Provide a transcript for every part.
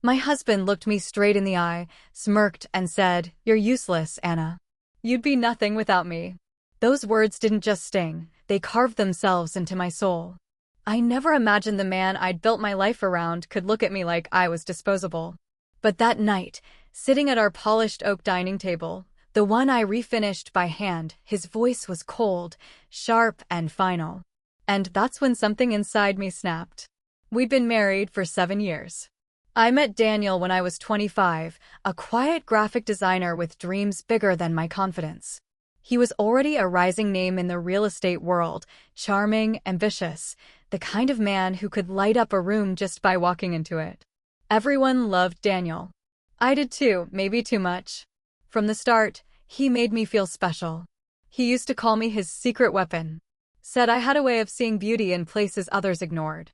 My husband looked me straight in the eye, smirked, and said, "You're useless, Anna. You'd be nothing without me." Those words didn't just sting, they carved themselves into my soul. I never imagined the man I'd built my life around could look at me like I was disposable. But that night, sitting at our polished oak dining table, the one I refinished by hand, his voice was cold, sharp, and final. And that's when something inside me snapped. We'd been married for 7 years. I met Daniel when I was 25, a quiet graphic designer with dreams bigger than my confidence. He was already a rising name in the real estate world, charming, ambitious, the kind of man who could light up a room just by walking into it. Everyone loved Daniel. I did too, maybe too much. From the start, he made me feel special. He used to call me his secret weapon. Said I had a way of seeing beauty in places others ignored.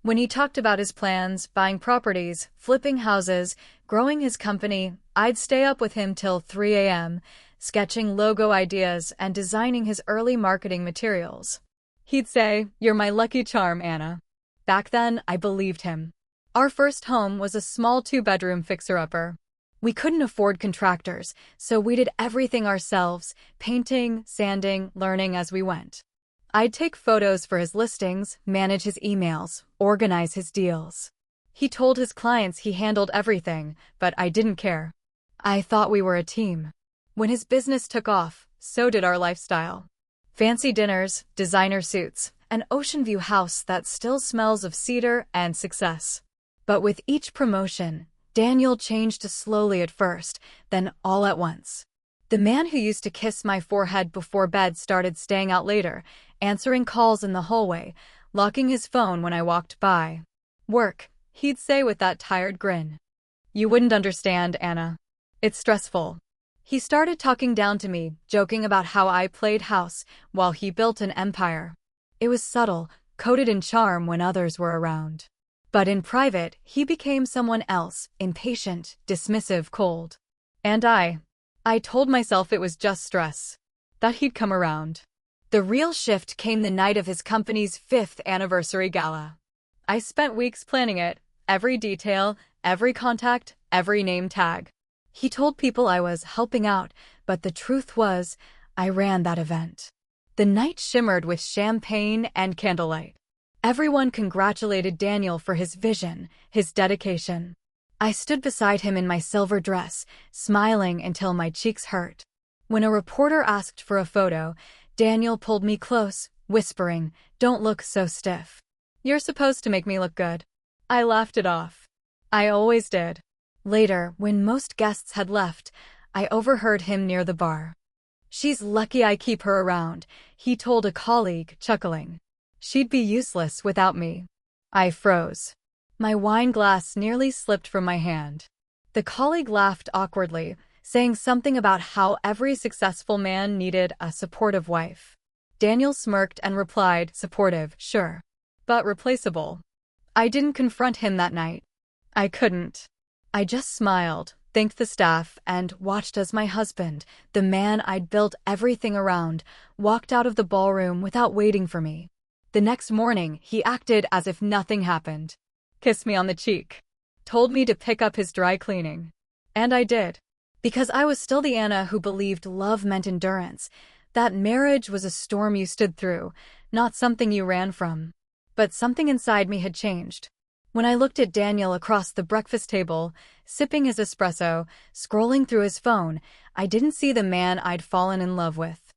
When he talked about his plans, buying properties, flipping houses, growing his company, I'd stay up with him till 3 a.m., sketching logo ideas and designing his early marketing materials. He'd say, "You're my lucky charm, Anna." Back then, I believed him. Our first home was a small 2-bedroom fixer-upper. We couldn't afford contractors, so we did everything ourselves, painting, sanding, learning as we went. I'd take photos for his listings, manage his emails, organize his deals. He told his clients he handled everything, but I didn't care. I thought we were a team. When his business took off, so did our lifestyle. Fancy dinners, designer suits, an ocean view house that still smells of cedar and success. But with each promotion, Daniel changed slowly at first, then all at once. The man who used to kiss my forehead before bed started staying out later, answering calls in the hallway, locking his phone when I walked by. "Work," he'd say with that tired grin. "You wouldn't understand, Anna. It's stressful." He started talking down to me, joking about how I played house while he built an empire. It was subtle, coated in charm when others were around. But in private, he became someone else, impatient, dismissive, cold. And I told myself it was just stress, that he'd come around. The real shift came the night of his company's 5th anniversary gala. I spent weeks planning it, every detail, every contact, every name tag. He told people I was helping out, but the truth was, I ran that event. The night shimmered with champagne and candlelight. Everyone congratulated Daniel for his vision, his dedication. I stood beside him in my silver dress, smiling until my cheeks hurt. When a reporter asked for a photo, Daniel pulled me close, whispering, "Don't look so stiff. You're supposed to make me look good." I laughed it off. I always did. Later, when most guests had left, I overheard him near the bar. "She's lucky I keep her around," he told a colleague, chuckling. "She'd be useless without me." I froze. My wine glass nearly slipped from my hand. The colleague laughed awkwardly, saying something about how every successful man needed a supportive wife. Daniel smirked and replied, "Supportive, sure. But replaceable." I didn't confront him that night. I couldn't. I just smiled, thanked the staff, and watched as my husband, the man I'd built everything around, walked out of the ballroom without waiting for me. The next morning, he acted as if nothing happened. Kissed me on the cheek. Told me to pick up his dry cleaning. And I did. Because I was still the Anna who believed love meant endurance, that marriage was a storm you stood through, not something you ran from. But something inside me had changed. When I looked at Daniel across the breakfast table, sipping his espresso, scrolling through his phone, I didn't see the man I'd fallen in love with.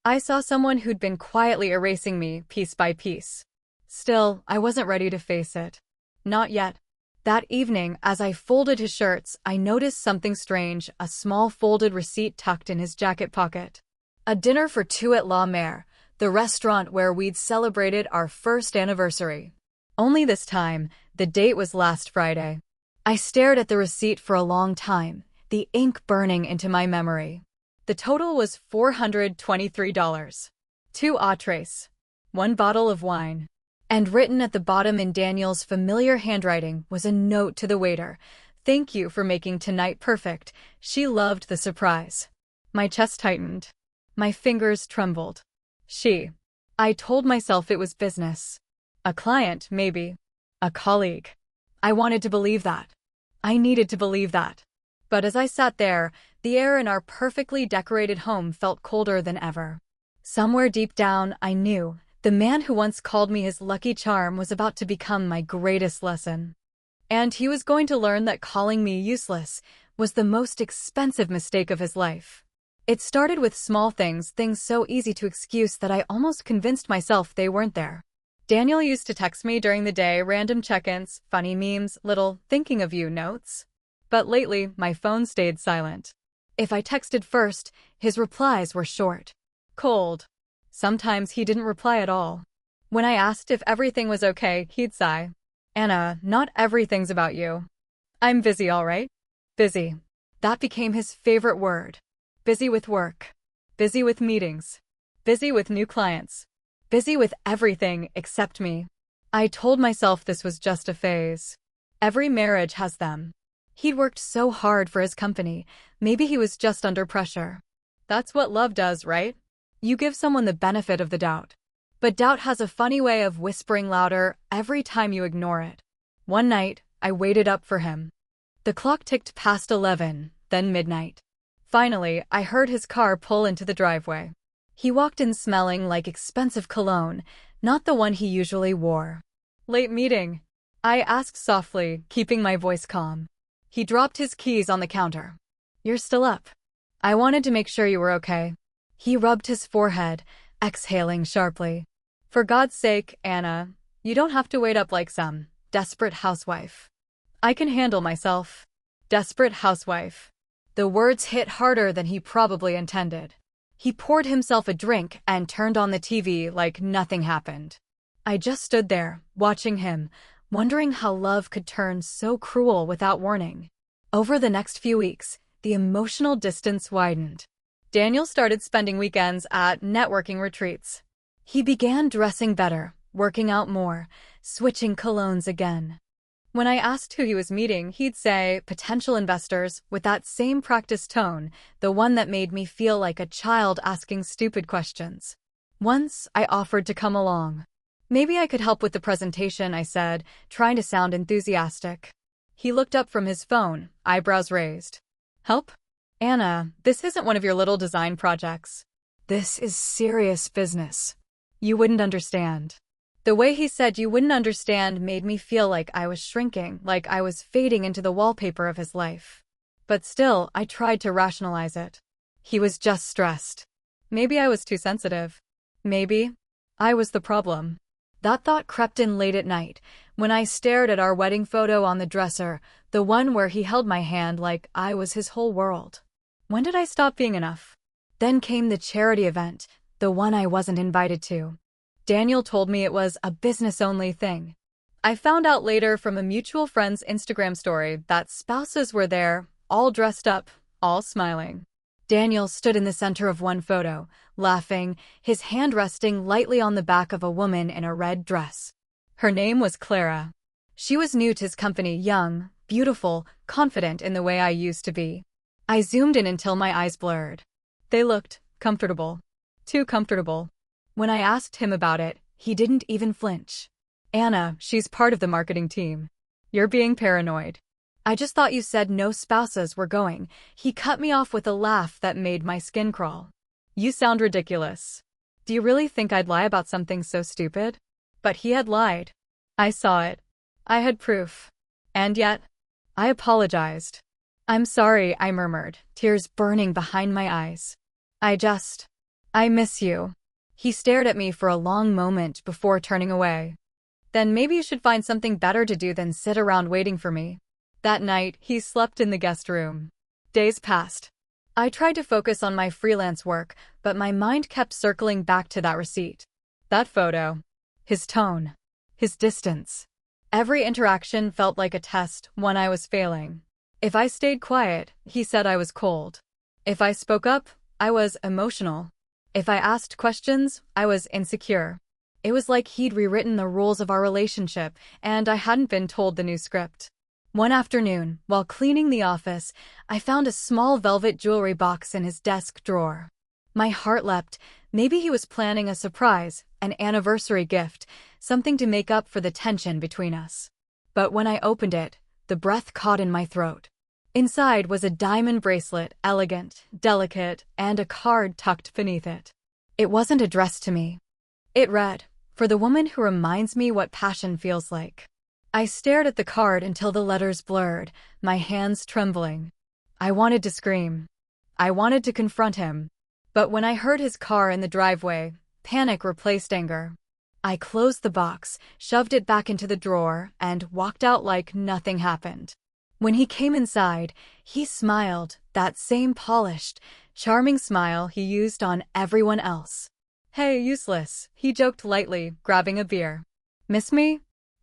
I saw someone who'd been quietly erasing me piece by piece. Still, I wasn't ready to face it. Not yet. That evening, as I folded his shirts, I noticed something strange, a small folded receipt tucked in his jacket pocket. A dinner for 2 at La Mer, the restaurant where we'd celebrated our 1st anniversary. Only this time, the date was last Friday. I stared at the receipt for a long time, the ink burning into my memory. The total was $423. 2 entrees, 1 bottle of wine. And written at the bottom in Daniel's familiar handwriting was a note to the waiter. "Thank you for making tonight perfect. She loved the surprise." My chest tightened. My fingers trembled. She. I told myself it was business. A client, maybe. A colleague. I wanted to believe that. I needed to believe that. But as I sat there, the air in our perfectly decorated home felt colder than ever. Somewhere deep down, I knew the man who once called me his lucky charm was about to become my greatest lesson. And he was going to learn that calling me useless was the most expensive mistake of his life. It started with small things so easy to excuse that I almost convinced myself they weren't there. Daniel used to text me during the day, random check-ins, funny memes, little thinking of you notes. But lately, my phone stayed silent. If I texted first, his replies were short, cold. Sometimes he didn't reply at all. When I asked if everything was okay, he'd sigh. Anna, not everything's about you. I'm busy, all right? Busy. That became his favorite word. Busy with work. Busy with meetings. Busy with new clients. Busy with everything except me. I told myself this was just a phase. Every marriage has them. He'd worked so hard for his company, maybe he was just under pressure. That's what love does, right? You give someone the benefit of the doubt. But doubt has a funny way of whispering louder every time you ignore it. One night, I waited up for him. The clock ticked past 11, then midnight. Finally, I heard his car pull into the driveway. He walked in smelling like expensive cologne, not the one he usually wore. Late meeting? I asked softly, keeping my voice calm. He dropped his keys on the counter. You're still up. I wanted to make sure you were okay. He rubbed his forehead, exhaling sharply. For God's sake, Anna, you don't have to wait up like some desperate housewife. I can handle myself. Desperate housewife. The words hit harder than he probably intended. He poured himself a drink and turned on the TV like nothing happened. I just stood there, watching him, wondering how love could turn so cruel without warning. Over the next few weeks, the emotional distance widened. Daniel started spending weekends at networking retreats. He began dressing better, working out more, switching colognes again. When I asked who he was meeting, he'd say, potential investors, with that same practiced tone, the one that made me feel like a child asking stupid questions. Once, I offered to come along. Maybe I could help with the presentation, I said, trying to sound enthusiastic. He looked up from his phone, eyebrows raised. Help? Anna, this isn't one of your little design projects. This is serious business. You wouldn't understand. The way he said you wouldn't understand made me feel like I was shrinking, like I was fading into the wallpaper of his life. But still, I tried to rationalize it. He was just stressed. Maybe I was too sensitive. Maybe I was the problem. That thought crept in late at night, when I stared at our wedding photo on the dresser, the one where he held my hand like I was his whole world. When did I stop being enough? Then came the charity event, the one I wasn't invited to. Daniel told me it was a business-only thing. I found out later from a mutual friend's Instagram story that spouses were there, all dressed up, all smiling. Daniel stood in the center of one photo, laughing, his hand resting lightly on the back of a woman in a red dress. Her name was Clara. She was new to his company, young, beautiful, confident in the way I used to be. I zoomed in until my eyes blurred. They looked comfortable. Too comfortable. When I asked him about it, he didn't even flinch. Anna, she's part of the marketing team. You're being paranoid. I just thought you said no spouses were going. He cut me off with a laugh that made my skin crawl. You sound ridiculous. Do you really think I'd lie about something so stupid? But he had lied. I saw it. I had proof. And yet, I apologized. I'm sorry, I murmured, tears burning behind my eyes. I miss you. He stared at me for a long moment before turning away. Then maybe you should find something better to do than sit around waiting for me. That night, he slept in the guest room. Days passed. I tried to focus on my freelance work, but my mind kept circling back to that receipt. That photo. His tone. His distance. Every interaction felt like a test, one I was failing. If I stayed quiet, he said I was cold. If I spoke up, I was emotional. If I asked questions, I was insecure. It was like he'd rewritten the rules of our relationship, and I hadn't been told the new script. One afternoon, while cleaning the office, I found a small velvet jewelry box in his desk drawer. My heart leapt. Maybe he was planning a surprise, an anniversary gift, something to make up for the tension between us. But when I opened it, the breath caught in my throat. Inside was a diamond bracelet, elegant, delicate, and a card tucked beneath it. It wasn't addressed to me. It read, "For the woman who reminds me what passion feels like." I stared at the card until the letters blurred, my hands trembling. I wanted to scream. I wanted to confront him. But when I heard his car in the driveway, panic replaced anger. I closed the box, shoved it back into the drawer, and walked out like nothing happened. When he came inside, he smiled, that same polished, charming smile he used on everyone else. "Hey, useless," he joked lightly, grabbing a beer. "Miss me?"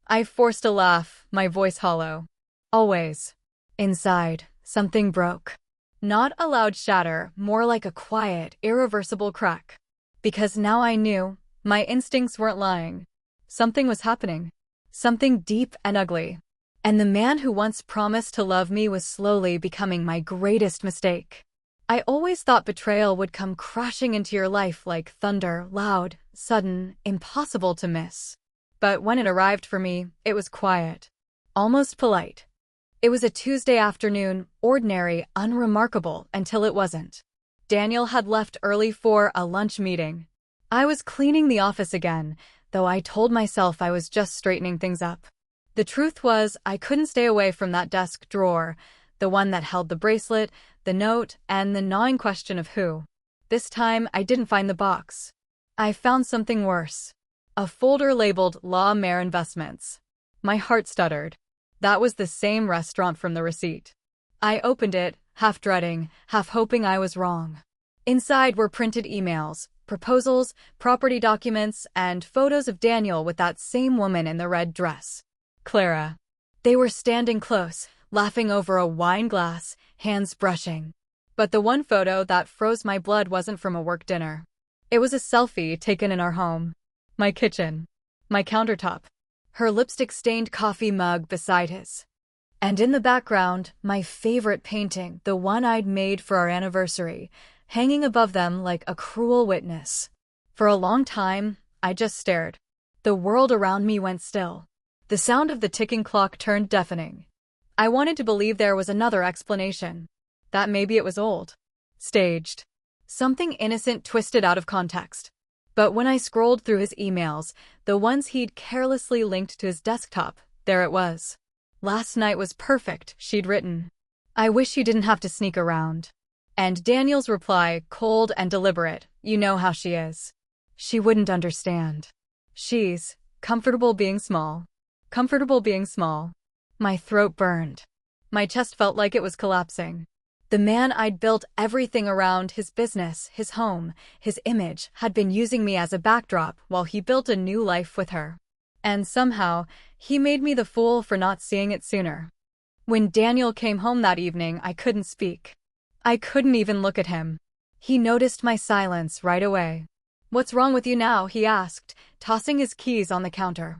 I forced a laugh, my voice hollow. "Always." Inside, something broke. Not a loud shatter, more like a quiet, irreversible crack. Because now I knew, my instincts weren't lying. Something was happening. Something deep and ugly. And the man who once promised to love me was slowly becoming my greatest mistake. I always thought betrayal would come crashing into your life like thunder, loud, sudden, impossible to miss. But when it arrived for me, it was quiet. Almost polite. It was a Tuesday afternoon, ordinary, unremarkable, until it wasn't. Daniel had left early for a lunch meeting. I was cleaning the office again, though I told myself I was just straightening things up. The truth was, I couldn't stay away from that desk drawer, the one that held the bracelet, the note, and the gnawing question of who. This time, I didn't find the box. I found something worse. A folder labeled La Mer Investments. My heart stuttered. That was the same restaurant from the receipt. I opened it, half dreading, half hoping I was wrong. Inside were printed emails, proposals, property documents, and photos of Daniel with that same woman in the red dress. Clara. They were standing close, laughing over a wine glass, hands brushing. But the one photo that froze my blood wasn't from a work dinner. It was a selfie taken in our home. My kitchen. My countertop. Her lipstick-stained coffee mug beside his. And in the background, my favorite painting, the one I'd made for our anniversary, hanging above them like a cruel witness. For a long time, I just stared. The world around me went still. The sound of the ticking clock turned deafening. I wanted to believe there was another explanation. That maybe it was old. Staged. Something innocent twisted out of context. But when I scrolled through his emails, the ones he'd carelessly linked to his desktop, there it was. "Last night was perfect," she'd written. "I wish you didn't have to sneak around." And Daniel's reply, cold and deliberate, "You know how she is. She wouldn't understand. She's comfortable being small. Comfortable being small." My throat burned. My chest felt like it was collapsing. The man I'd built everything around, his business, his home, his image, had been using me as a backdrop while he built a new life with her. And somehow, he made me the fool for not seeing it sooner. When Daniel came home that evening, I couldn't speak. I couldn't even look at him. He noticed my silence right away. "What's wrong with you now?" he asked, tossing his keys on the counter.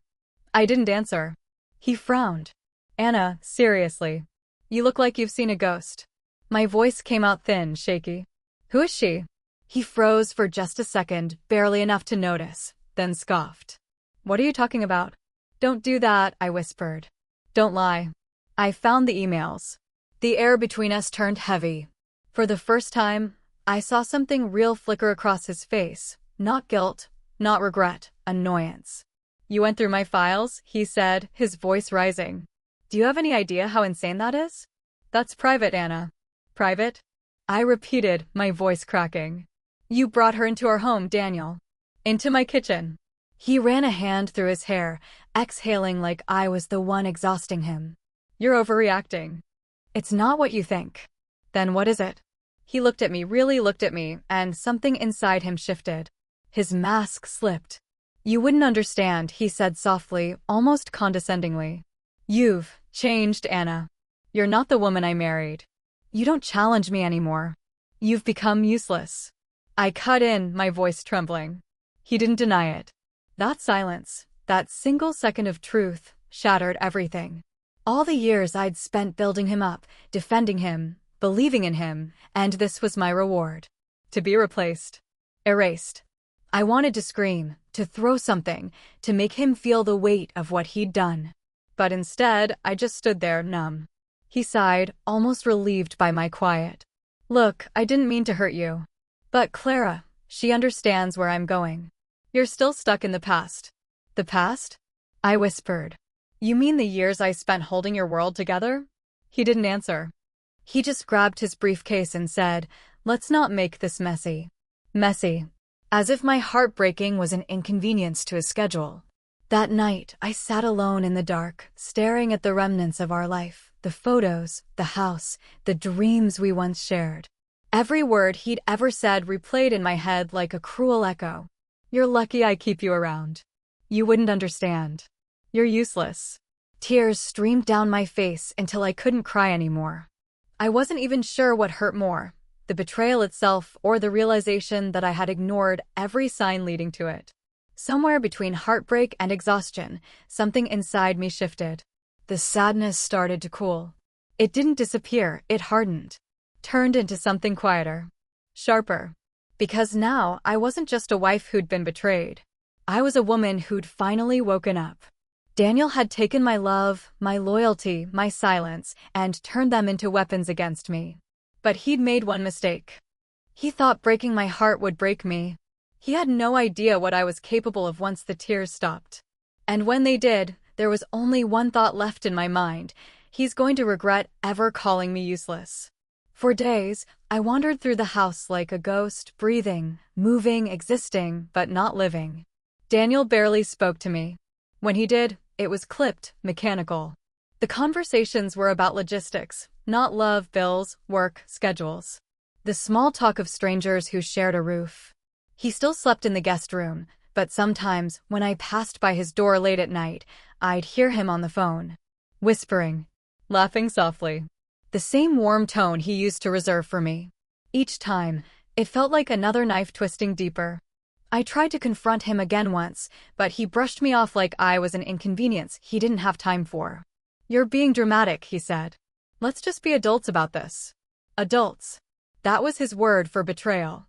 I didn't answer. He frowned. "Anna, seriously. You look like you've seen a ghost." My voice came out thin, shaky. "Who is she?" He froze for just a second, barely enough to notice, then scoffed. "What are you talking about?" "Don't do that," I whispered. "Don't lie." I found the emails. The air between us turned heavy. For the first time, I saw something real flicker across his face. Not guilt, not regret, annoyance. "You went through my files," he said, his voice rising. "Do you have any idea how insane that is?" "That's private, Anna." "Private?" I repeated, my voice cracking. "You brought her into our home, Daniel. Into my kitchen." He ran a hand through his hair, exhaling like I was the one exhausting him. "You're overreacting." "It's not what you think." "Then what is it?" He looked at me, really looked at me, and something inside him shifted. His mask slipped. "You wouldn't understand," he said softly, almost condescendingly. "You've changed, Anna. You're not the woman I married. You don't challenge me anymore. You've become useless." I cut in, my voice trembling. He didn't deny it. That silence, that single second of truth, shattered everything. All the years I'd spent building him up, defending him, believing in him, and this was my reward. To be replaced. Erased. I wanted to scream, to throw something, to make him feel the weight of what he'd done. But instead, I just stood there, numb. He sighed, almost relieved by my quiet. Look, I didn't mean to hurt you. But Clara, she understands where I'm going. You're still stuck in the past. The past? I whispered. You mean the years I spent holding your world together? He didn't answer. He just grabbed his briefcase and said, let's not make this messy. Messy. As if my heartbreaking was an inconvenience to his schedule. That night, I sat alone in the dark, staring at the remnants of our life, the photos, the house, the dreams we once shared. Every word he'd ever said replayed in my head like a cruel echo. You're lucky I keep you around. You wouldn't understand. You're useless. Tears streamed down my face until I couldn't cry anymore. I wasn't even sure what hurt more, the betrayal itself or the realization that I had ignored every sign leading to it. Somewhere between heartbreak and exhaustion, something inside me shifted. The sadness started to cool. It didn't disappear, it hardened. Turned into something quieter. Sharper. Because now, I wasn't just a wife who'd been betrayed. I was a woman who'd finally woken up. Daniel had taken my love, my loyalty, my silence, and turned them into weapons against me. But he'd made one mistake. He thought breaking my heart would break me. He had no idea what I was capable of once the tears stopped. And when they did, there was only one thought left in my mind. He's going to regret ever calling me useless. For days, I wandered through the house like a ghost, breathing, moving, existing, but not living. Daniel barely spoke to me. When he did, it was clipped, mechanical. The conversations were about logistics, not love, bills, work, schedules. The small talk of strangers who shared a roof. He still slept in the guest room, but sometimes, when I passed by his door late at night, I'd hear him on the phone. Whispering. Laughing softly. The same warm tone he used to reserve for me. Each time, it felt like another knife twisting deeper. I tried to confront him again once, but he brushed me off like I was an inconvenience he didn't have time for. You're being dramatic, he said. Let's just be adults about this. Adults. That was his word for betrayal.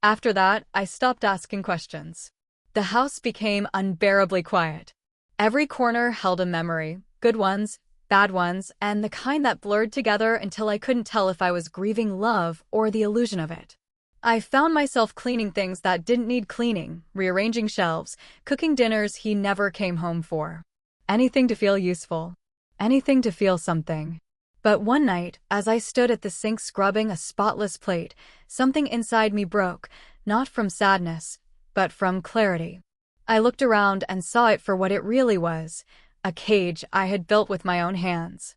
After that, I stopped asking questions. The house became unbearably quiet. Every corner held a memory, good ones, bad ones, and the kind that blurred together until I couldn't tell if I was grieving love or the illusion of it. I found myself cleaning things that didn't need cleaning, rearranging shelves, cooking dinners he never came home for. Anything to feel useful. Anything to feel something. But one night, as I stood at the sink scrubbing a spotless plate, something inside me broke, not from sadness, but from clarity. I looked around and saw it for what it really was, a cage I had built with my own hands.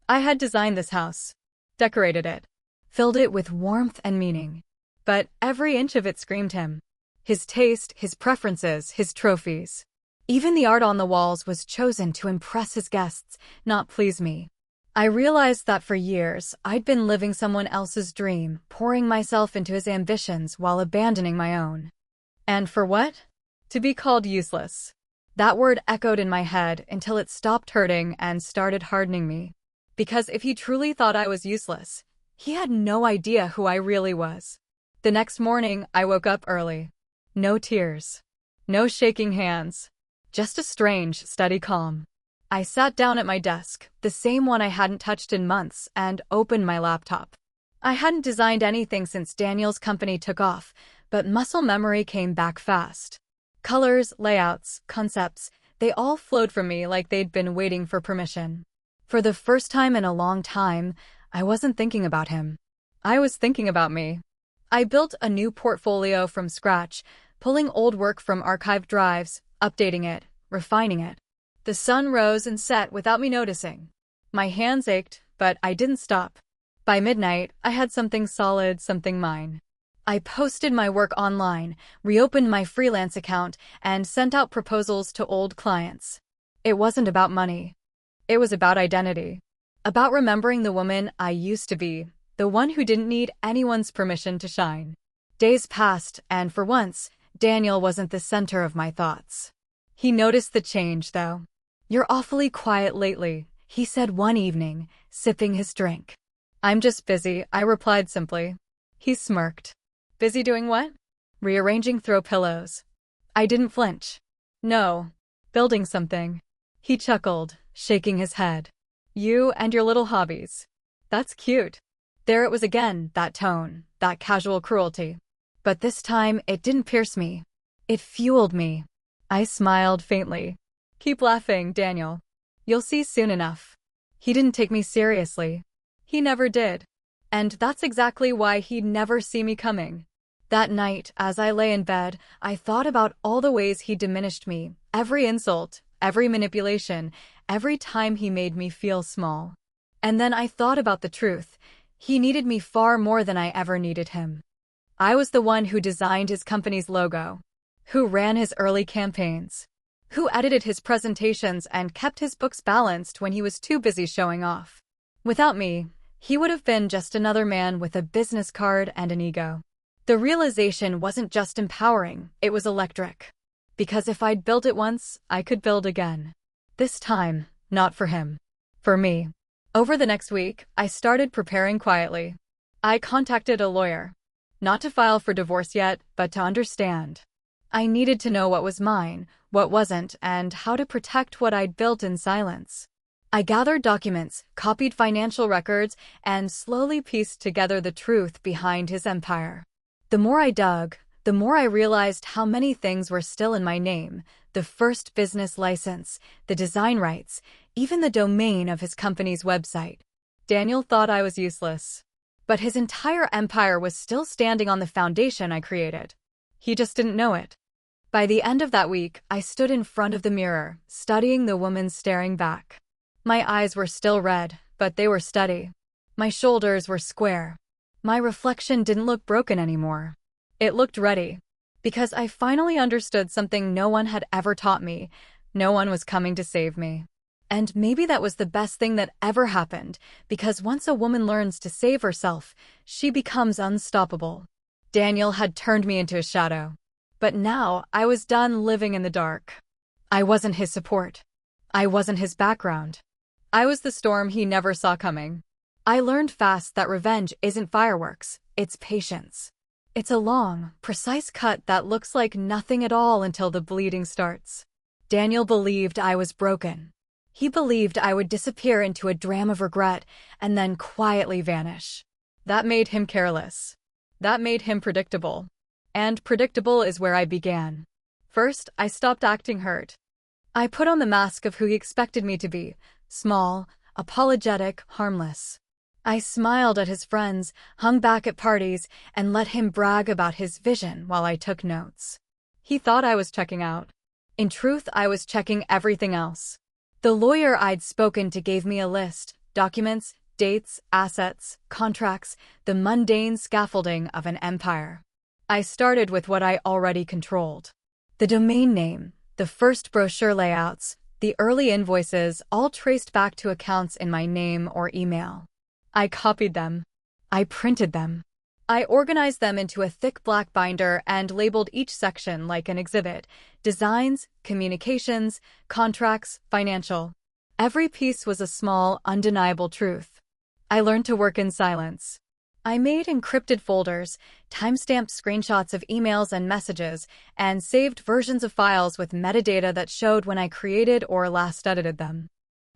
I had designed this house, decorated it, filled it with warmth and meaning. But every inch of it screamed him. His taste, his preferences, his trophies. Even the art on the walls was chosen to impress his guests, not please me. I realized that for years, I'd been living someone else's dream, pouring myself into his ambitions while abandoning my own. And for what? To be called useless. That word echoed in my head until it stopped hurting and started hardening me. Because if he truly thought I was useless, he had no idea who I really was. The next morning, I woke up early. No tears. No shaking hands. Just a strange, steady calm. I sat down at my desk, the same one I hadn't touched in months, and opened my laptop. I hadn't designed anything since Daniel's company took off, but muscle memory came back fast. Colors, layouts, concepts, they all flowed from me like they'd been waiting for permission. For the first time in a long time, I wasn't thinking about him. I was thinking about me. I built a new portfolio from scratch, pulling old work from archived drives, updating it, refining it. The sun rose and set without me noticing. My hands ached, but I didn't stop. By midnight, I had something solid, something mine. I posted my work online, reopened my freelance account, and sent out proposals to old clients. It wasn't about money. It was about identity. About remembering the woman I used to be, the one who didn't need anyone's permission to shine. Days passed, and for once, Daniel wasn't the center of my thoughts. He noticed the change, though. "You're awfully quiet lately," he said one evening, sipping his drink. "I'm just busy," I replied simply. He smirked. "Busy doing what?" "Rearranging throw pillows." I didn't flinch. "No. Building something." He chuckled, shaking his head. You and your little hobbies. That's cute. There it was again, that tone, that casual cruelty. But this time, it didn't pierce me. It fueled me. I smiled faintly. Keep laughing, Daniel. You'll see soon enough. He didn't take me seriously. He never did. And that's exactly why he'd never see me coming. That night, as I lay in bed, I thought about all the ways he diminished me, every insult, every manipulation, every time he made me feel small. And then I thought about the truth. He needed me far more than I ever needed him. I was the one who designed his company's logo, who ran his early campaigns, who edited his presentations and kept his books balanced when he was too busy showing off. Without me, he would have been just another man with a business card and an ego. The realization wasn't just empowering, it was electric. Because if I'd built it once, I could build again. This time, not for him. For me. Over the next week, I started preparing quietly. I contacted a lawyer. Not to file for divorce yet, but to understand. I needed to know what was mine, what wasn't, and how to protect what I'd built in silence. I gathered documents, copied financial records, and slowly pieced together the truth behind his empire. The more I dug, the more I realized how many things were still in my name: the first business license, the design rights, even the domain of his company's website. Daniel thought I was useless. But his entire empire was still standing on the foundation I created. He just didn't know it. By the end of that week, I stood in front of the mirror, studying the woman staring back. My eyes were still red, but they were steady. My shoulders were square. My reflection didn't look broken anymore. It looked ready. Because I finally understood something no one had ever taught me. No one was coming to save me. And maybe that was the best thing that ever happened, because once a woman learns to save herself, she becomes unstoppable. Daniel had turned me into a shadow. But now, I was done living in the dark. I wasn't his support. I wasn't his background. I was the storm he never saw coming. I learned fast that revenge isn't fireworks, it's patience. It's a long, precise cut that looks like nothing at all until the bleeding starts. Daniel believed I was broken. He believed I would disappear into a dram of regret and then quietly vanish. That made him careless. That made him predictable. And predictable is where I began. First, I stopped acting hurt. I put on the mask of who he expected me to be: small, apologetic, harmless. I smiled at his friends, hung back at parties, and let him brag about his vision while I took notes. He thought I was checking out. In truth, I was checking everything else. The lawyer I'd spoken to gave me a list: documents, dates, assets, contracts, the mundane scaffolding of an empire. I started with what I already controlled. The domain name, the first brochure layouts, the early invoices, all traced back to accounts in my name or email. I copied them. I printed them. I organized them into a thick black binder and labeled each section like an exhibit: designs, communications, contracts, financial. Every piece was a small, undeniable truth. I learned to work in silence. I made encrypted folders, timestamped screenshots of emails and messages, and saved versions of files with metadata that showed when I created or last edited them.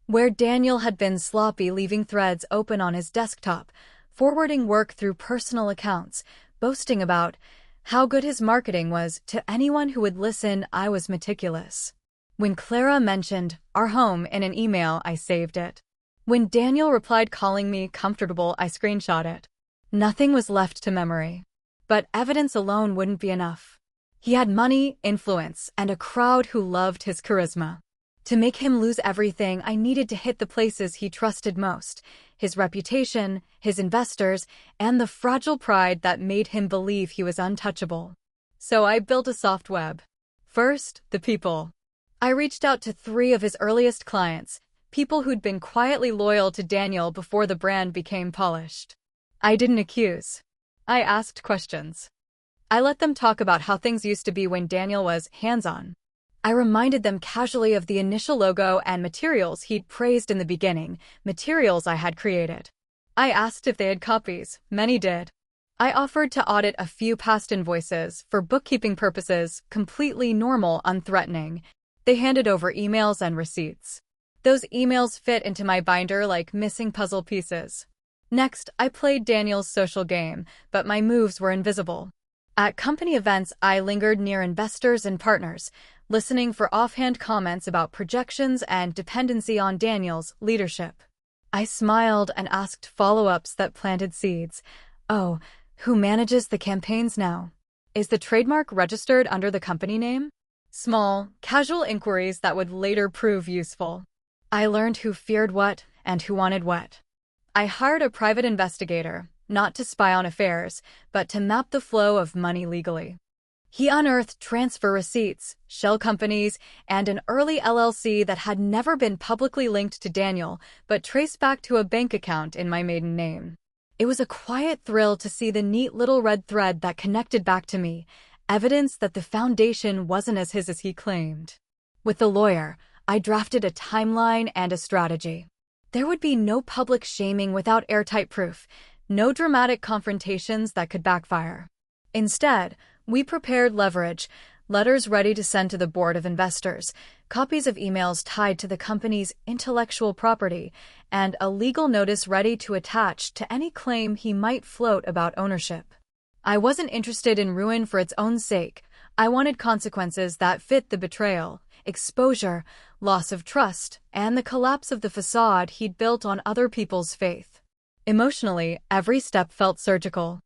Where Daniel had been sloppy leaving threads open on his desktop, forwarding work through personal accounts, boasting about how good his marketing was to anyone who would listen, I was meticulous. When Clara mentioned our home in an email, I saved it. When Daniel replied calling me comfortable, I screenshot it. Nothing was left to memory. But evidence alone wouldn't be enough. He had money, influence, and a crowd who loved his charisma. To make him lose everything, I needed to hit the places he trusted most: his reputation, his investors, and the fragile pride that made him believe he was untouchable. So I built a soft web. First, the people. I reached out to 3 of his earliest clients, people who'd been quietly loyal to Daniel before the brand became polished. I didn't accuse. I asked questions. I let them talk about how things used to be when Daniel was hands-on. I reminded them casually of the initial logo and materials he'd praised in the beginning, materials I had created. I asked if they had copies. Many did. I offered to audit a few past invoices for bookkeeping purposes, completely normal, unthreatening. They handed over emails and receipts. Those emails fit into my binder like missing puzzle pieces. Next, I played Daniel's social game, but my moves were invisible. At company events, I lingered near investors and partners, listening for offhand comments about projections and dependency on Daniel's leadership. I smiled and asked follow-ups that planted seeds. Oh, who manages the campaigns now? Is the trademark registered under the company name? Small, casual inquiries that would later prove useful. I learned who feared what and who wanted what. I hired a private investigator, not to spy on affairs, but to map the flow of money legally. He unearthed transfer receipts, shell companies, and an early LLC that had never been publicly linked to Daniel, but traced back to a bank account in my maiden name. It was a quiet thrill to see the neat little red thread that connected back to me, evidence that the foundation wasn't as his as he claimed. With the lawyer, I drafted a timeline and a strategy. There would be no public shaming without airtight proof, no dramatic confrontations that could backfire. Instead, we prepared leverage, letters ready to send to the board of investors, copies of emails tied to the company's intellectual property, and a legal notice ready to attach to any claim he might float about ownership. I wasn't interested in ruin for its own sake. I wanted consequences that fit the betrayal, exposure, loss of trust, and the collapse of the facade he'd built on other people's faith. Emotionally, every step felt surgical.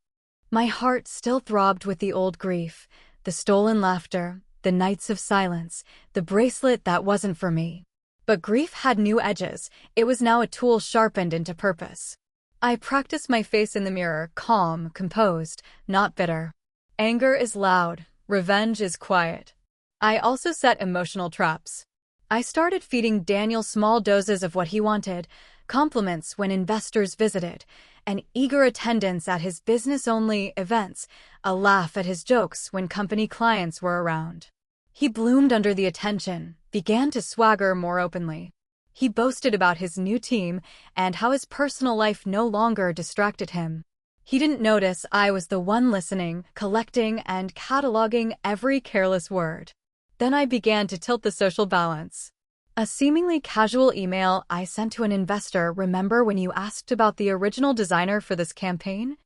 My heart still throbbed with the old grief, the stolen laughter, the nights of silence, the bracelet that wasn't for me. But grief had new edges. It was now a tool sharpened into purpose. I practiced my face in the mirror, calm, composed, not bitter. Anger is loud, revenge is quiet. I also set emotional traps. I started feeding Daniel small doses of what he wanted, compliments when investors visited, an eager attendance at his business-only events, a laugh at his jokes when company clients were around. He bloomed under the attention, began to swagger more openly. He boasted about his new team and how his personal life no longer distracted him. He didn't notice I was the one listening, collecting, and cataloging every careless word. Then I began to tilt the social balance. A seemingly casual email I sent to an investor. Remember when you asked about the original designer for this campaign?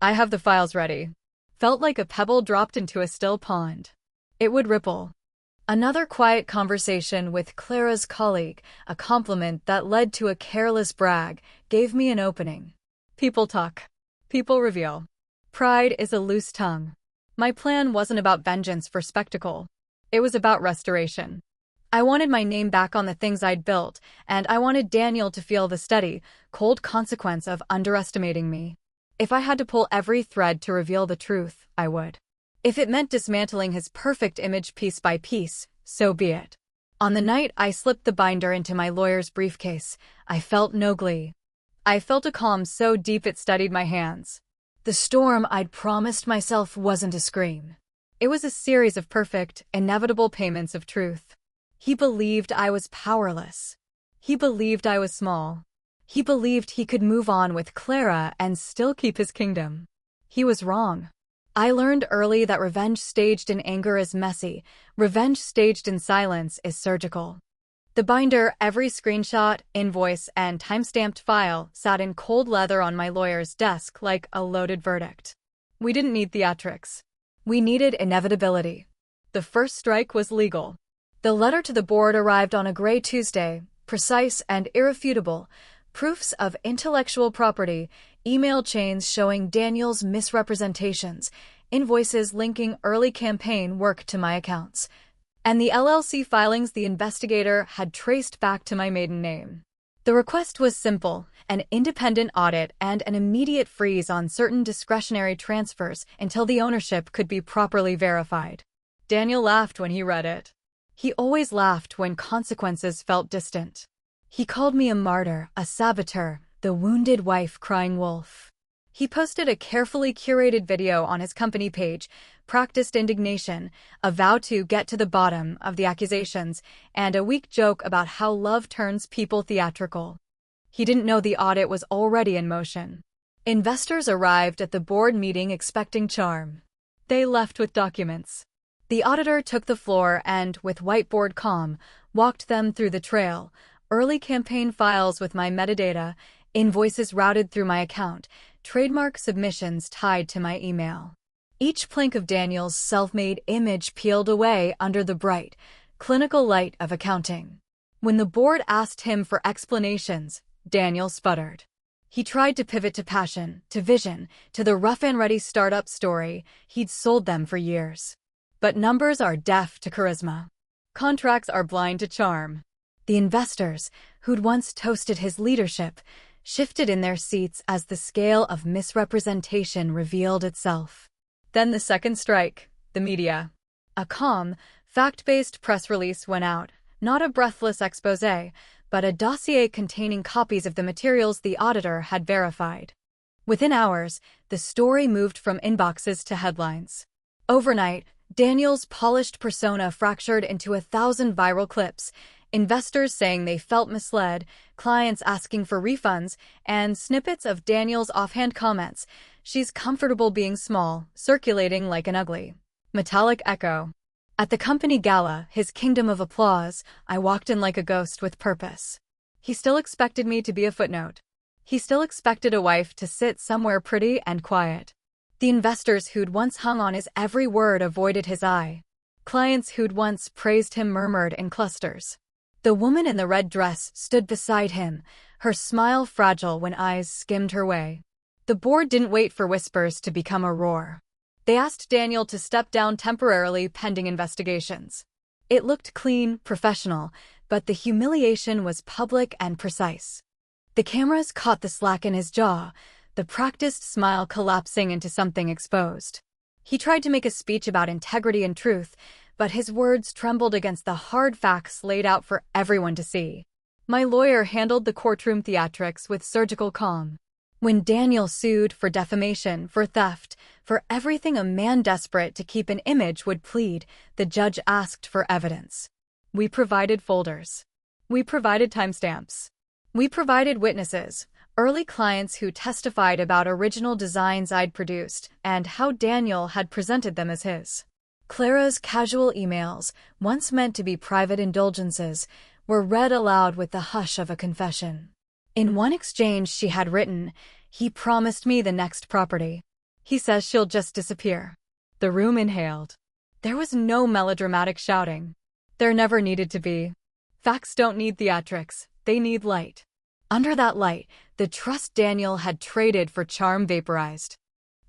I have the files ready. Felt like a pebble dropped into a still pond. It would ripple. Another quiet conversation with Clara's colleague, a compliment that led to a careless brag, gave me an opening. People talk. People reveal. Pride is a loose tongue. My plan wasn't about vengeance for spectacle. It was about restoration. I wanted my name back on the things I'd built, and I wanted Daniel to feel the steady, cold consequence of underestimating me. If I had to pull every thread to reveal the truth, I would. If it meant dismantling his perfect image piece by piece, so be it. On the night I slipped the binder into my lawyer's briefcase, I felt no glee. I felt a calm so deep it steadied my hands. The storm I'd promised myself wasn't a scream. It was a series of perfect, inevitable payments of truth. He believed I was powerless. He believed I was small. He believed he could move on with Clara and still keep his kingdom. He was wrong. I learned early that revenge staged in anger is messy. Revenge staged in silence is surgical. The binder, every screenshot, invoice, and time-stamped file sat in cold leather on my lawyer's desk like a loaded verdict. We didn't need theatrics. We needed inevitability. The first strike was legal. The letter to the board arrived on a gray Tuesday, precise and irrefutable. Proofs of intellectual property, email chains showing Daniel's misrepresentations, invoices linking early campaign work to my accounts, and the LLC filings the investigator had traced back to my maiden name. The request was simple, an independent audit and an immediate freeze on certain discretionary transfers until the ownership could be properly verified. Daniel laughed when he read it. He always laughed when consequences felt distant. He called me a martyr, a saboteur, the wounded wife crying wolf. He posted a carefully curated video on his company page, practiced indignation, a vow to get to the bottom of the accusations, and a weak joke about how love turns people theatrical. He didn't know the audit was already in motion. Investors arrived at the board meeting expecting charm. They left with documents. The auditor took the floor and, with whiteboard calm, walked them through the trail, Early campaign files with my metadata, invoices routed through my account, trademark submissions tied to my email. Each plank of Daniel's self-made image peeled away under the bright, clinical light of accounting. When the board asked him for explanations, Daniel sputtered. He tried to pivot to passion, to vision, to the rough-and-ready startup story he'd sold them for years. But numbers are deaf to charisma. Contracts are blind to charm. The investors, who'd once toasted his leadership, shifted in their seats as the scale of misrepresentation revealed itself. Then the second strike, the media. A calm, fact-based press release went out, not a breathless exposé, but a dossier containing copies of the materials the auditor had verified. Within hours, the story moved from inboxes to headlines. Overnight, Daniel's polished persona fractured into 1,000 viral clips, investors saying they felt misled, clients asking for refunds, and snippets of Daniel's offhand comments, "She's comfortable being small," circulating like an ugly, metallic echo. At the company gala, his kingdom of applause, I walked in like a ghost with purpose. He still expected me to be a footnote. He still expected a wife to sit somewhere pretty and quiet. The investors who'd once hung on his every word avoided his eye. Clients who'd once praised him murmured in clusters. The woman in the red dress stood beside him, her smile fragile when eyes skimmed her way. The board didn't wait for whispers to become a roar. They asked Daniel to step down temporarily pending investigations. It looked clean, professional, but the humiliation was public and precise. The cameras caught the slack in his jaw, the practiced smile collapsing into something exposed. He tried to make a speech about integrity and truth, but his words trembled against the hard facts laid out for everyone to see. My lawyer handled the courtroom theatrics with surgical calm. When Daniel sued for defamation, for theft, for everything a man desperate to keep an image would plead, the judge asked for evidence. We provided folders. We provided timestamps. We provided witnesses, early clients who testified about original designs I'd produced and how Daniel had presented them as his. Clara's casual emails, once meant to be private indulgences, were read aloud with the hush of a confession. In one exchange she had written, "He promised me the next property. He says she'll just disappear." The room inhaled. There was no melodramatic shouting. There never needed to be. Facts don't need theatrics, they need light. Under that light, the trust Daniel had traded for charm vaporized.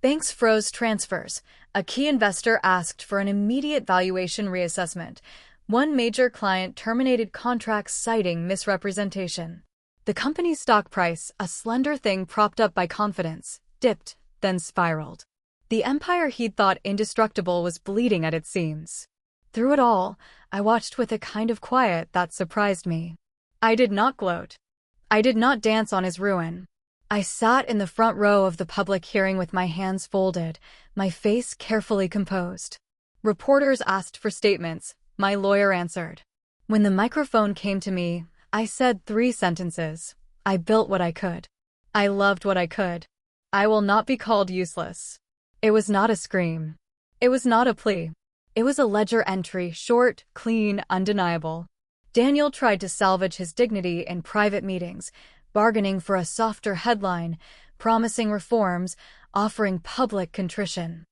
Banks froze transfers. A key investor asked for an immediate valuation reassessment. One major client terminated contracts citing misrepresentation. The company's stock price, a slender thing propped up by confidence, dipped, then spiraled. The empire he'd thought indestructible was bleeding at its seams. Through it all, I watched with a kind of quiet that surprised me. I did not gloat. I did not dance on his ruin. I sat in the front row of the public hearing with my hands folded, my face carefully composed. Reporters asked for statements. My lawyer answered. When the microphone came to me, I said 3 sentences. I built what I could. I loved what I could. I will not be called useless. It was not a scream. It was not a plea. It was a ledger entry, short, clean, undeniable. Daniel tried to salvage his dignity in private meetings, bargaining for a softer headline, promising reforms, offering public contrition.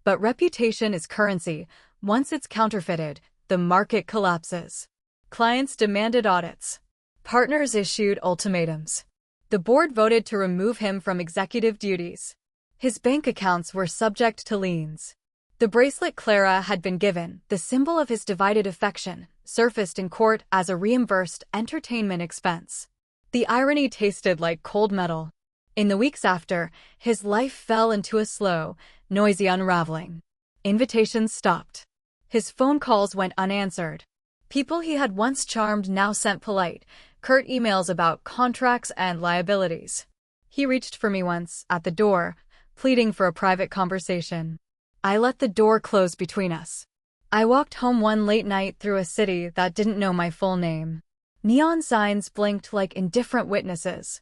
But reputation is currency. Once it's counterfeited, the market collapses. Clients demanded audits. Partners issued ultimatums. The board voted to remove him from executive duties. His bank accounts were subject to liens. The bracelet Clara had been given, the symbol of his divided affection, surfaced in court as a reimbursed entertainment expense. The irony tasted like cold metal. In the weeks after, his life fell into a slow, noisy unraveling. Invitations stopped. His phone calls went unanswered. People he had once charmed now sent polite, curt emails about contracts and liabilities. He reached for me once, at the door, pleading for a private conversation. I let the door close between us. I walked home one late night through a city that didn't know my full name. Neon signs blinked like indifferent witnesses.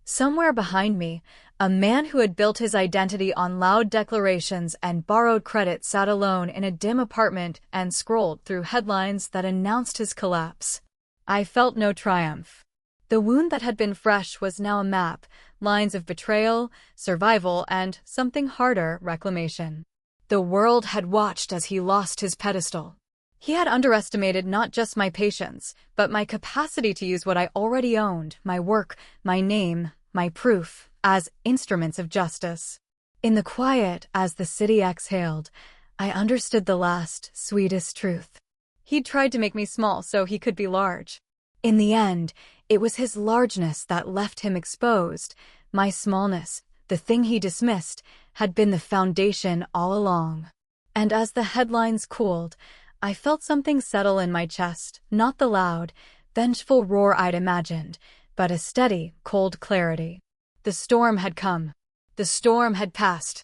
Somewhere behind me, a man who had built his identity on loud declarations and borrowed credit sat alone in a dim apartment and scrolled through headlines that announced his collapse. I felt no triumph. The wound that had been fresh was now a map, lines of betrayal, survival, and, something harder, reclamation. The world had watched as he lost his pedestal. He had underestimated not just my patience, but my capacity to use what I already owned, my work, my name, my proof, as instruments of justice. In the quiet, as the city exhaled, I understood the last, sweetest truth. He'd tried to make me small so he could be large. In the end, it was his largeness that left him exposed. My smallness, the thing he dismissed, had been the foundation all along. And as the headlines cooled, I felt something settle in my chest, not the loud, vengeful roar I'd imagined, but a steady, cold clarity. The storm had come. The storm had passed.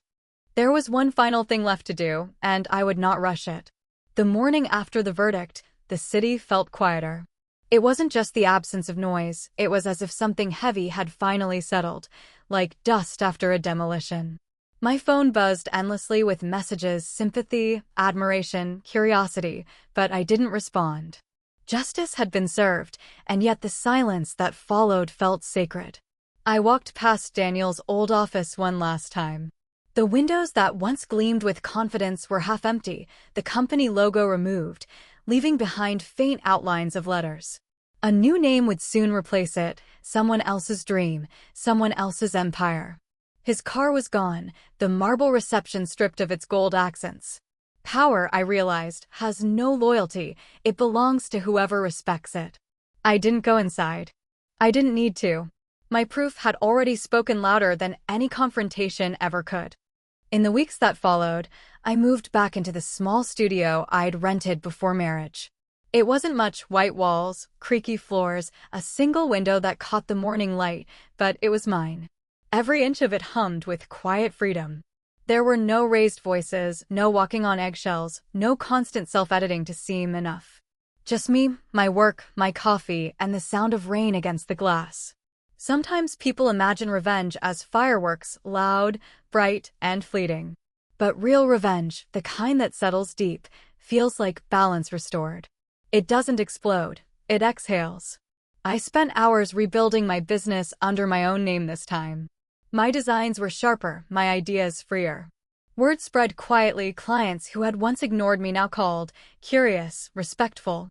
There was one final thing left to do, and I would not rush it. The morning after the verdict, the city felt quieter. It wasn't just the absence of noise, it was as if something heavy had finally settled, like dust after a demolition. My phone buzzed endlessly with messages, sympathy, admiration, curiosity, but I didn't respond. Justice had been served, and yet the silence that followed felt sacred. I walked past Daniel's old office one last time. The windows that once gleamed with confidence were half empty, the company logo removed, leaving behind faint outlines of letters. A new name would soon replace it, someone else's dream, someone else's empire. His car was gone, the marble reception stripped of its gold accents. Power, I realized, has no loyalty, it belongs to whoever respects it. I didn't go inside. I didn't need to. My proof had already spoken louder than any confrontation ever could. In the weeks that followed, I moved back into the small studio I'd rented before marriage. It wasn't much: white walls, creaky floors, a single window that caught the morning light, but it was mine. Every inch of it hummed with quiet freedom. There were no raised voices, no walking on eggshells, no constant self-editing to seem enough. Just me, my work, my coffee, and the sound of rain against the glass. Sometimes people imagine revenge as fireworks, loud, bright, and fleeting. But real revenge, the kind that settles deep, feels like balance restored. It doesn't explode, it exhales. I spent hours rebuilding my business under my own name this time. My designs were sharper, my ideas freer. Word spread quietly, clients who had once ignored me now called, curious, respectful.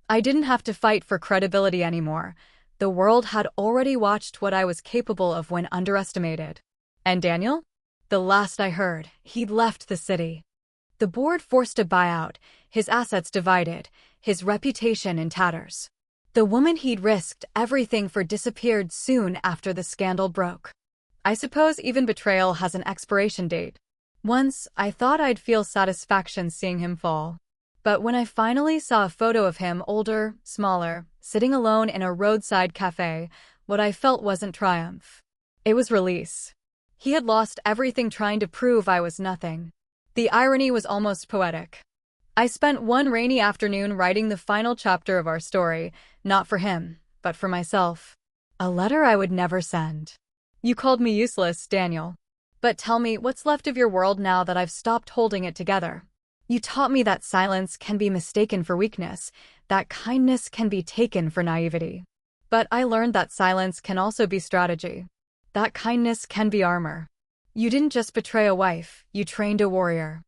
I didn't have to fight for credibility anymore. The world had already watched what I was capable of when underestimated. And Daniel? The last I heard, he'd left the city. The board forced a buyout, his assets divided, his reputation in tatters. The woman he'd risked everything for disappeared soon after the scandal broke. I suppose even betrayal has an expiration date. Once, I thought I'd feel satisfaction seeing him fall. But when I finally saw a photo of him, older, smaller, sitting alone in a roadside cafe, what I felt wasn't triumph. It was release. He had lost everything trying to prove I was nothing. The irony was almost poetic. I spent one rainy afternoon writing the final chapter of our story, not for him, but for myself. A letter I would never send. You called me useless, Daniel. But tell me, what's left of your world now that I've stopped holding it together? You taught me that silence can be mistaken for weakness, that kindness can be taken for naivety. But I learned that silence can also be strategy. That kindness can be armor. You didn't just betray a wife, you trained a warrior.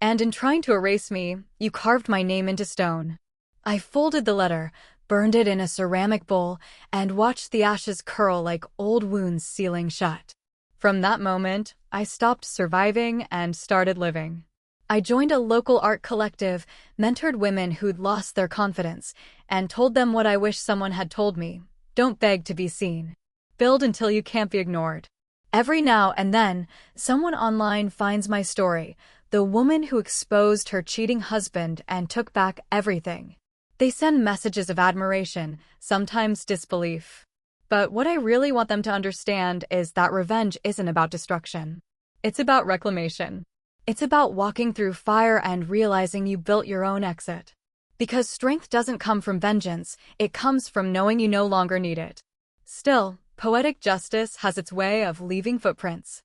And in trying to erase me, you carved my name into stone. I folded the letter, burned it in a ceramic bowl, and watched the ashes curl like old wounds sealing shut. From that moment, I stopped surviving and started living. I joined a local art collective, mentored women who'd lost their confidence, and told them what I wish someone had told me: don't beg to be seen. Build until you can't be ignored. Every now and then, someone online finds my story, the woman who exposed her cheating husband and took back everything. They send messages of admiration, sometimes disbelief. But what I really want them to understand is that revenge isn't about destruction. It's about reclamation. It's about walking through fire and realizing you built your own exit. Because strength doesn't come from vengeance, it comes from knowing you no longer need it. Still, poetic justice has its way of leaving footprints.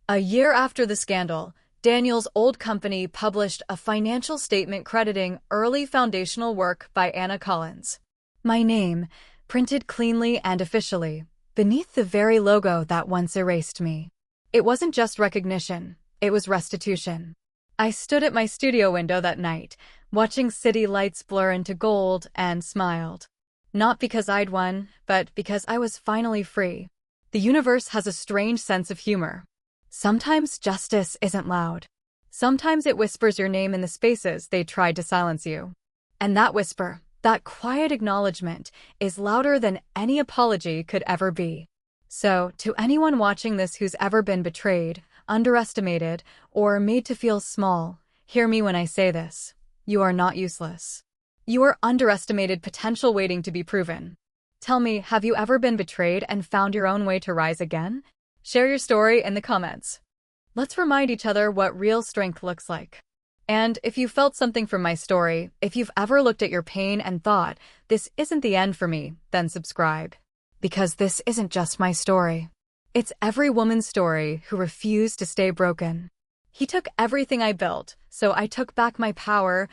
A year after the scandal, Daniel's old company published a financial statement crediting early foundational work by Anna Collins. My name, printed cleanly and officially, beneath the very logo that once erased me. It wasn't just recognition, it was restitution. I stood at my studio window that night, watching city lights blur into gold, and smiled. Not because I'd won, but because I was finally free. The universe has a strange sense of humor. Sometimes justice isn't loud. Sometimes it whispers your name in the spaces they tried to silence you. And that whisper, that quiet acknowledgement, is louder than any apology could ever be. So, to anyone watching this who's ever been betrayed, underestimated, or made to feel small, hear me when I say this. You are not useless. You are underestimated potential waiting to be proven. Tell me, have you ever been betrayed and found your own way to rise again? Share your story in the comments. Let's remind each other what real strength looks like. And if you felt something from my story, if you've ever looked at your pain and thought, this isn't the end for me, then subscribe. Because this isn't just my story. It's every woman's story who refused to stay broken. He took everything I built, so I took back my power,